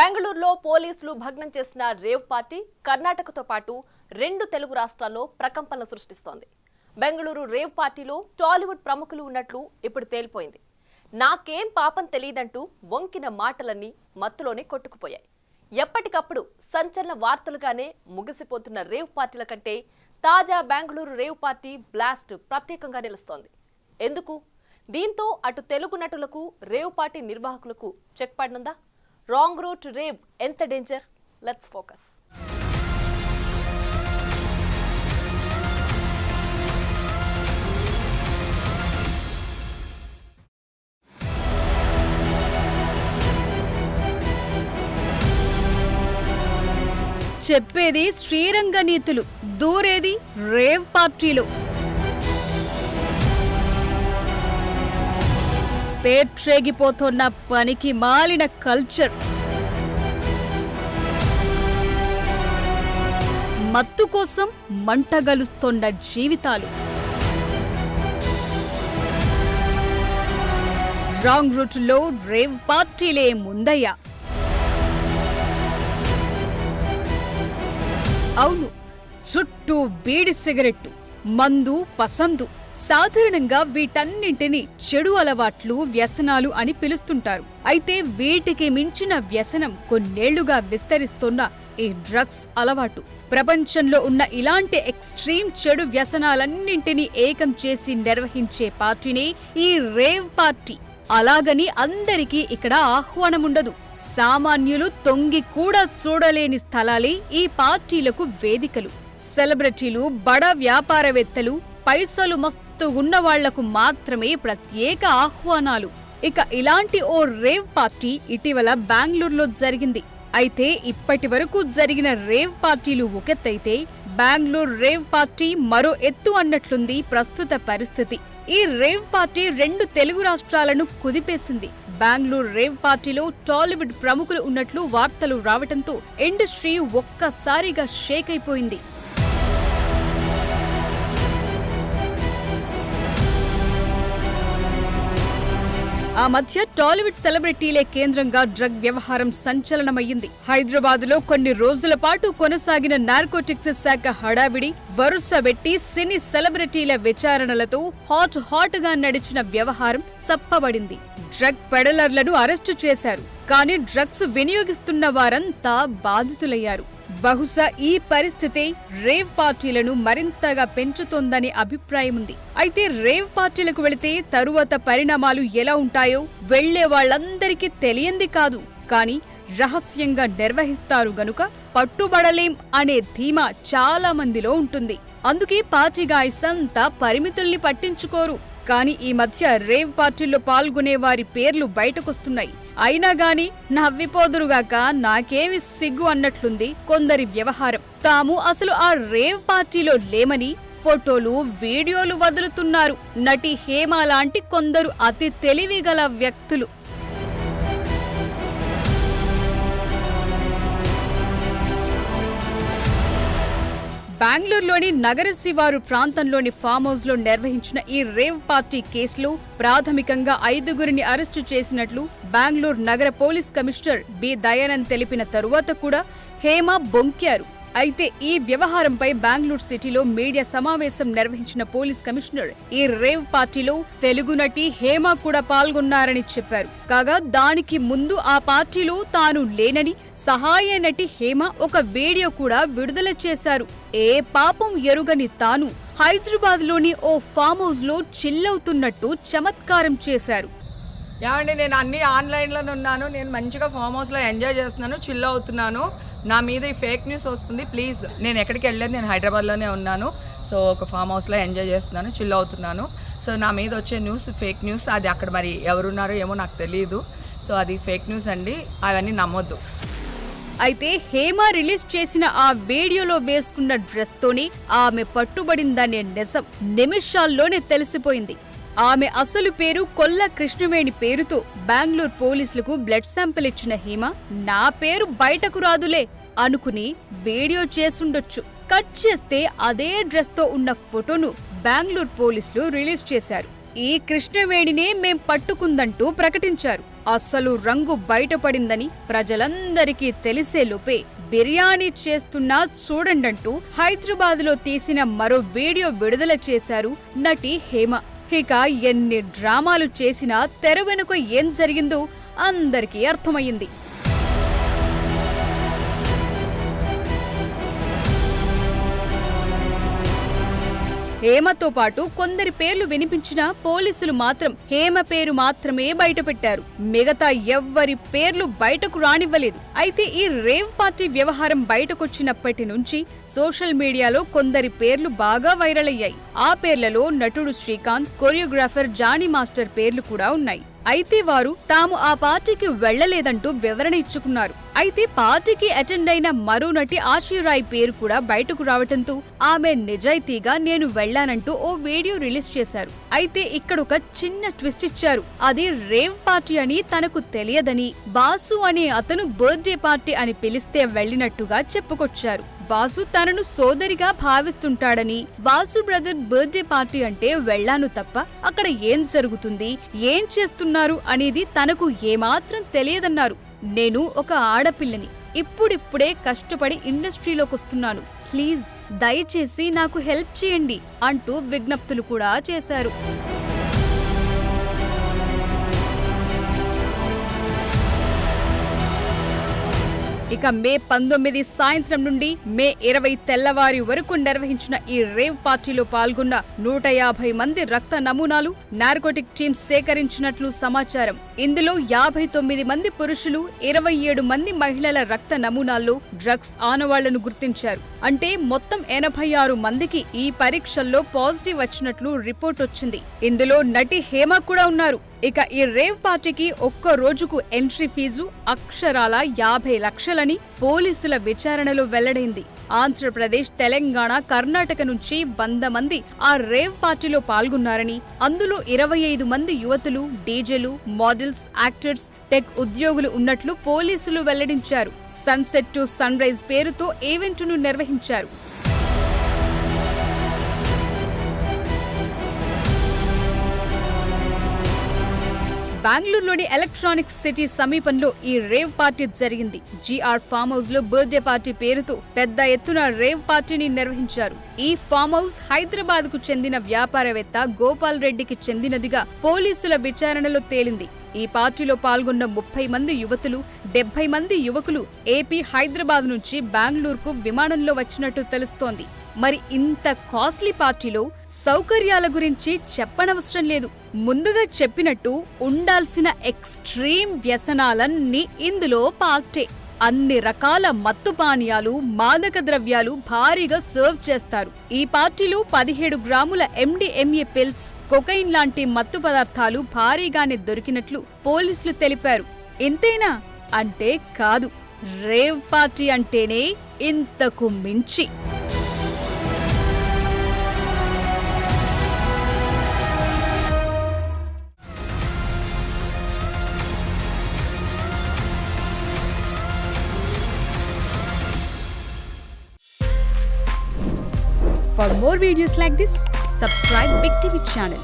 బెంగళూరులో పోలీసులు భగ్నం చేసిన రేవ్ పార్టీ కర్ణాటకతో పాటు రెండు తెలుగు రాష్ట్రాల్లో ప్రకంపనలు సృష్టిస్తోంది. బెంగళూరు రేవ్ పార్టీలో టాలీవుడ్ ప్రముఖులు ఉన్నట్లు ఇప్పుడు తేలిపోయింది. నాకేం పాపం తెలియదంటూ వంకిన మాటలన్నీ మత్తులోనే కొట్టుకుపోయాయి. ఎప్పటికప్పుడు సంచలన వార్తలుగానే ముగిసిపోతున్న రేవ్ పార్టీల కంటే తాజా బెంగళూరు రేవ్ పార్టీ బ్లాస్ట్ ప్రత్యేకంగా నిలుస్తోంది. ఎందుకు? దీంతో అటు తెలుగు నటులకు రేవ్ పార్టీ నిర్వాహకులకు చెక్ పడనుందా? రాంగ్ రూట్ రేవ్ ఎంత డేంజర్? Let's focus. చెప్పేది శ్రీరంగ నీతులు, దూరేది రేవ్ పార్టీలు. పేట్రేగిపోతున్న పనికి మాలిన కల్చర్, మత్తు కోసం మంటగలుస్తున్న జీవితాలు. రాంగ్ రూట్లో రేవ్ పార్టీలే ముందయ్యా. అవును, చుట్టూ బీడి సిగరెట్టు, మందు, పసందు. సాధారణంగా వీటన్నింటినీ చెడు అలవాట్లు, వ్యసనాలు అని పిలుస్తుంటారు. అయితే వీటికి మించిన వ్యసనం కొన్నేళ్లుగా విస్తరిస్తున్న ఈ డ్రగ్స్ అలవాటు. ప్రపంచంలో ఉన్న ఇలాంటి ఎక్స్ట్రీమ్ చెడు వ్యసనాలన్నింటినీ ఏకం చేసి నిర్వహించే పార్టీనే ఈ రేవ్ పార్టీ. అలాగని అందరికీ ఇక్కడ ఆహ్వానముండదు. సామాన్యులు తొంగి కూడా చూడలేని స్థలాలే ఈ పార్టీలకు వేదికలు. సెలబ్రిటీలు, బడా వ్యాపారవేత్తలు, పైసలు మస్తు ఉన్నవాళ్లకు మాత్రమే ప్రత్యేక ఆహ్వానాలు. ఇక ఇలాంటి ఓ రేవ్ పార్టీ ఇటీవల బెంగళూరులో జరిగింది. అయితే ఇప్పటి వరకు జరిగిన రేవ్ పార్టీలు ఒకెత్తైతే బెంగళూరు రేవ్ పార్టీ మరో ఎత్తు అన్నట్లుంది ప్రస్తుత పరిస్థితి. ఈ రేవ్ పార్టీ రెండు తెలుగు రాష్ట్రాలను కుదిపేసింది. బెంగళూరు రేవ్ పార్టీలో టాలీవుడ్ ప్రముఖులు ఉన్నట్లు వార్తలు రావటంతో ఇండస్ట్రీ ఒక్కసారిగా షేక్ అయిపోయింది. ఆ మధ్య టాలీవుడ్ సెలబ్రిటీలే కేంద్రంగా డ్రగ్ వ్యవహారం సంచలనమయ్యింది. హైదరాబాద్ లో కొన్ని రోజుల పాటు కొనసాగిన నార్కోటిక్స్ శాఖ హడావిడి వరుసబెట్టి సినీ సెలబ్రిటీల విచారణలతో హాట్ గా నడిచిన వ్యవహారం చప్పబడింది. డ్రగ్ పెడలర్లను అరెస్టు చేశారు. కానీ డ్రగ్స్ వినియోగిస్తున్న వారంతా బాధితులయ్యారు. బహుశా ఈ పరిస్థితే రేవ్ పార్టీలను మరింతగా పెంచుతోందనే అభిప్రాయముంది. అయితే రేవ్ పార్టీలకు వెళితే తరువాత పరిణామాలు ఎలా ఉంటాయో వెళ్లే వాళ్లందరికీ తెలియంది కాదు. కానీ రహస్యంగా నిర్వహిస్తారు గనుక పట్టుబడలేం అనే ధీమా చాలా మందిలో ఉంటుంది. అందుకే పార్టీ గాయ్స్ అంతా పరిమితుల్ని పట్టించుకోరు. కానీ ఈ మధ్య రేవ్ పార్టీల్లో పాల్గొనే వారి పేర్లు బయటకొస్తున్నాయి. అయినా గాని నవ్విపోదురుగాక నాకేమి సిగ్గు అన్నట్లుంది కొందరి వ్యవహారం. తాము అసలు ఆ రేవ్ పార్టీలో లేమని ఫోటోలు, వీడియోలు వదులుతున్నారు నటి హేమ లాంటి కొందరు అతి తెలివిగల వ్యక్తులు. బెంగళూరులోని నగర శివారు ప్రాంతంలోని ఫామ్ హౌస్ లో నిర్వహించిన ఈ రేవ్ పార్టీ కేసులో ప్రాథమికంగా 5గురిని అరెస్టు చేసినట్లు బెంగళూరు నగర పోలీస్ కమిషనర్ బి దయానంద్ తెలిపిన తరువాత కూడా హేమ బొంకారు. అయితే ఈ వ్యవహారంపై బెంగళూరు సిటీలో మీడియా సమావేశం నిర్వహించిన పోలీస్ కమిషనర్ ఈ రేవ్ పార్టీలో తెలుగు నటి హేమ కూడా పాల్గొన్నారని చెప్పారు. కాగా దానికి ముందు ఆ పార్టీలో తాను లేనని సహాయ నటి హేమ ఒక వీడియో కూడా విడుదల చేశారు. ఏ పాపం ఎరుగని తాను హైదరాబాద్ లోని ఓ ఫామ్ హౌస్ లో చిల్లవుతున్నట్టు చమత్కారం చేశారు. ఏమండి, నేను అన్ని ఆన్లైన్లోనే ఉన్నాను. నేను మంచిగా ఫామ్ హౌస్లో ఎంజాయ్ చేస్తున్నాను, చిల్ అవుతున్నాను. నా మీద ఈ ఫేక్ న్యూస్ వస్తుంది. ప్లీజ్, నేను ఎక్కడికి వెళ్ళలేదు, నేను హైదరాబాద్లోనే ఉన్నాను. సో ఒక ఫామ్ హౌస్లో ఎంజాయ్ చేస్తున్నాను, చిల్ అవుతున్నాను. సో నా మీద వచ్చే న్యూస్ ఫేక్ న్యూస్. అది అక్కడ మరి ఎవరున్నారో ఏమో నాకు తెలియదు. సో అది ఫేక్ న్యూస్ అండి, అవన్నీ నమ్మొద్దు. అయితే హేమ రిలీజ్ చేసిన ఆ వీడియోలో వేసుకున్న డ్రెస్తోనే ఆమె పట్టుబడిందనే నిజం నిమిషాల్లోనే తెలిసిపోయింది. ఆమె అసలు పేరు కొల్ల కృష్ణవేణి పేరుతో బెంగళూరు పోలీసులకు బ్లడ్ శాంపిల్ ఇచ్చిన హేమ నా పేరు బయటకు రాదులే అనుకుని వీడియో చేసుండొచ్చు. కట్ చేస్తే అదే డ్రెస్ తో ఉన్న ఫోటోను బెంగళూరు పోలీసులు రిలీజ్ చేశారు. ఈ కృష్ణవేణినే మేం పట్టుకుందంటూ ప్రకటించారు. అసలు రంగు బయటపడిందని ప్రజలందరికీ తెలిసేలోపే బిర్యానీ చేస్తున్నా చూడండంటూ హైదరాబాద్లో తీసిన మరో వీడియో విడుదల చేశారు నటి హేమ. ఇక ఎన్ని డ్రామాలు చేసినా తెర వెనుక ఏం జరిగిందో అందరికీ అర్థమయ్యింది. హేమతో పాటు కొందరి పేర్లు వినిపించినా పోలీసులు మాత్రం హేమ పేరు మాత్రమే బయటపెట్టారు. మిగతా ఎవ్వరి పేర్లు బయటకు రానివ్వలేదు. అయితే ఈ రేవ్ పార్టీ వ్యవహారం బయటకొచ్చినప్పటి నుంచి సోషల్ మీడియాలో కొందరి పేర్లు బాగా వైరల్ అయ్యాయి. ఆ పేర్లలో నటుడు శ్రీకాంత్, కొరియోగ్రాఫర్ జానీ మాస్టర్ పేర్లు కూడా ఉన్నాయి. అయితే వారు తాము ఆ పార్టీకి వెళ్లలేదంటూ వివరణ ఇచ్చుకున్నారు. అయితే పార్టీకి అటెండ్ అయిన మరో నటి ఆశీరాయ్ పేరు కూడా బయటకు రావటంతో ఆమె నిజాయితీగా నేను వెళ్లానంటూ ఓ వీడియో రిలీజ్ చేశారు. అయితే ఇక్కడొక చిన్న ట్విస్ట్ ఇచ్చారు. అది రేవ్ పార్టీ అని తనకు తెలియదని, వాసు అనే అతను బర్త్డే పార్టీ అని పిలిస్తే వెళ్లినట్టుగా చెప్పుకొచ్చారు. వాసు తనను సోదరిగా భావిస్తుంటాడని, వాసు బ్రదర్ బర్త్డే పార్టీ అంటే వెళ్లాను తప్ప అక్కడ ఏం జరుగుతుంది, ఏం చేస్తున్నారు అనేది తనకు ఏమాత్రం తెలియదన్నారు. నేను ఒక ఆడపిల్లని, ఇప్పుడిప్పుడే కష్టపడి ఇండస్ట్రీలోకొస్తున్నాను, ప్లీజ్ దయచేసి నాకు హెల్ప్ చేయండి అంటూ విజ్ఞప్తులు కూడా చేశారు. ఇక మే 19 సాయంత్రం నుండి మే 20 తెల్లవారి వరకు నిర్వహించిన ఈ రేవ్ పార్టీలో పాల్గొన్న 150 మంది రక్త నమూనాలు నార్కోటిక్ టీమ్ సేకరించినట్లు సమాచారం. ఇందులో 59 మంది పురుషులు, 27 మంది మహిళల రక్త నమూనాల్లో డ్రగ్స్ ఆనవాళ్లను గుర్తించారు. అంటే మొత్తం 86 మందికి ఈ పరీక్షల్లో పాజిటివ్ వచ్చినట్లు రిపోర్ట్ వచ్చింది. ఇందులో నటి హేమ కూడా ఉన్నారు. ఇక ఈ రేవ్ పార్టీకి ఒక్క రోజుకు ఎంట్రీ ఫీజు అక్షరాల 50 లక్షలని పోలీసుల విచారణలో వెల్లడైంది. ఆంధ్రప్రదేశ్, తెలంగాణ, కర్ణాటక నుంచి 100 మంది ఆ రేవ్ పార్టీలో పాల్గొన్నారని, అందులో 25 మంది యువతులు, డీజేలు, మోడల్స్, యాక్టర్స్, టెక్ ఉద్యోగులు ఉన్నట్లు పోలీసులు వెల్లడించారు. సన్సెట్ టు సన్ రైజ్ పేరుతో ఈవెంట్ను నిర్వహించారు. బెంగళూరులోని ఎలక్ట్రానిక్ సిటీ సమీపంలో ఈ రేవ్ పార్టీ జరిగింది. జీఆర్ ఫామ్ హౌస్ లో బర్త్డే పార్టీ పేరుతో పెద్ద ఎత్తున రేవ్ పార్టీని నిర్వహించారు. ఈ ఫామ్ హౌస్ హైదరాబాద్ కు చెందిన వ్యాపారవేత్త గోపాల్ రెడ్డికి చెందినదిగా పోలీసుల విచారణలో తేలింది. ఈ పార్టీలో పాల్గొన్న 30 మంది యువతులు, 70 మంది యువకులు ఏపీ, హైదరాబాద్ నుంచి బెంగళూరుకు విమానంలో వచ్చినట్టు తెలుస్తోంది. మరి ఇంత కాస్ట్లీ పార్టీలో సౌకర్యాల గురించి చెప్పనవసరం లేదు. ముందుగా చెప్పినట్టు ఉండాల్సిన ఎక్స్ట్రీమ్ వ్యసనాలన్నీ ఇందులో పార్టే. అన్ని రకాల మత్తు పానీయాలు, మాదక ద్రవ్యాలు భారీగా సర్వ్ చేస్తారు. ఈ పార్టీలో 17 గ్రాముల MDMA పిల్స్, కొకైన్ లాంటి మత్తు పదార్థాలు భారీగానే దొరికినట్లు పోలీసులు తెలిపారు. ఇంతేనా అంటే కాదు. రేవ్ పార్టీ అంటేనే ఇంతకు మించి. For more videos like this, subscribe Big TV channel.